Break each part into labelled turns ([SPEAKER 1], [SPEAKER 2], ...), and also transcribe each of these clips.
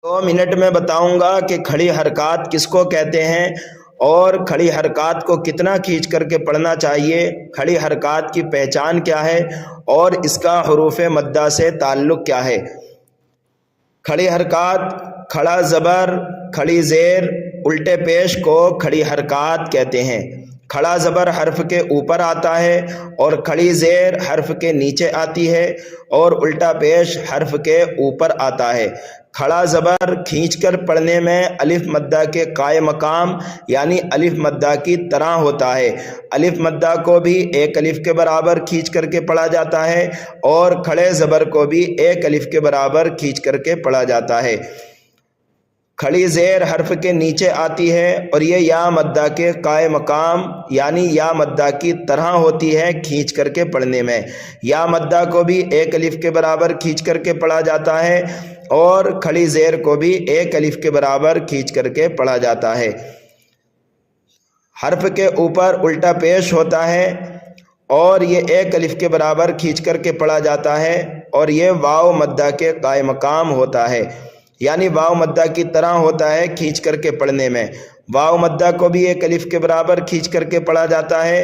[SPEAKER 1] 2 minute में बताऊंगा कि खड़ी हरकत किसको कहते हैं और खड़ी हरकत को कितना खींच करके पढ़ना चाहिए, खड़ी हरकत की पहचान क्या है और इसका हरूफ मद्दा से ताल्लुक़ क्या है। खड़ी हरकत, खड़ा ज़बर, खड़ी ज़ेर, उल्टे पेश को खड़ी हरकत कहते हैं। खड़ा ज़बर हर्फ के ऊपर आता है और खड़ी ज़ेर हर्फ के नीचे आती है और उल्टा पेश हर्फ के ऊपर आता है। खड़ा ज़बर खींचकर पढ़ने में अलिफ मद्दा के काए मकाम यानी अलिफ मद्दा की तरह होता है। अलिफ मद्दा को भी एक अलिफ के बराबर खींच करके पढ़ा जाता है और खड़े ज़बर को भी एक अलिफ के बराबर खींच करके पढ़ा जाता है। खड़ी ज़ेर हर्फ के नीचे आती है और ये या मद्दा के काए मकाम यानी या मद्दा की तरह होती है खींच करके पढ़ने में। या मद्दा को भी एक अलिफ के बराबर खींच करके पढ़ा जाता है और खड़ी ज़ेर को भी एक अलिफ के बराबर खींच करके पढ़ा जाता है। हर्फ के ऊपर उल्टा पेश होता है और ये एक अलिफ के बराबर खींच करके पढ़ा जाता है और ये वाव मद्दा के काए मकाम होता है यानी वाव मद्दा की तरह होता है खींच करके पढ़ने में। वाव मद्दा को भी एक अलिफ के बराबर खींच करके पढ़ा जाता है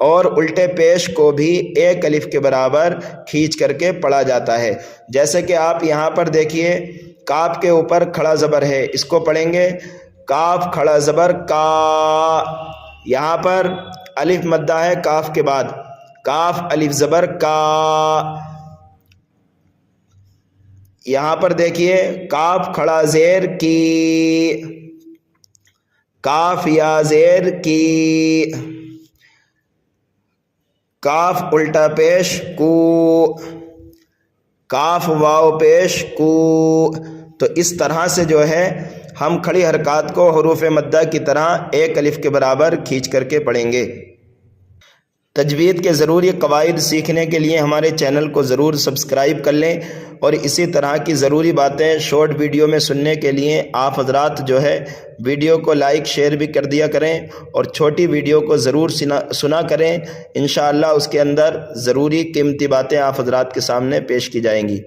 [SPEAKER 1] और उल्टे पेश को भी एक अलिफ के बराबर खींच करके पढ़ा जाता है। जैसे कि आप यहाँ पर देखिए, काफ के ऊपर खड़ा ज़बर है, इसको पढ़ेंगे काफ खड़ा ज़बर का। यहाँ पर अलिफ मद्दा है काफ के बाद, काफ अलिफ ज़बर का। यहाँ पर देखिए काफ खड़ा ज़ेर की, काफ या ज़ेर की, काफ उल्टा पेश कू, काफ वाव पेश कू। तो इस तरह से जो है हम खड़ी हरकत को हरूफ मद्दा की तरह एक अलिफ के बराबर खींच करके पढ़ेंगे। तजवीद के ज़रूरी क़वाइद सीखने के लिए हमारे चैनल को ज़रूर सब्सक्राइब कर लें और इसी तरह की ज़रूरी बातें शॉर्ट वीडियो में सुनने के लिए आप हज़रात जो है वीडियो को लाइक शेयर भी कर दिया करें और छोटी वीडियो को ज़रूर सुना करें। इंशाअल्लाह उसके अंदर ज़रूरी कीमती बातें आप हज़रात के सामने पेश की जाएंगी।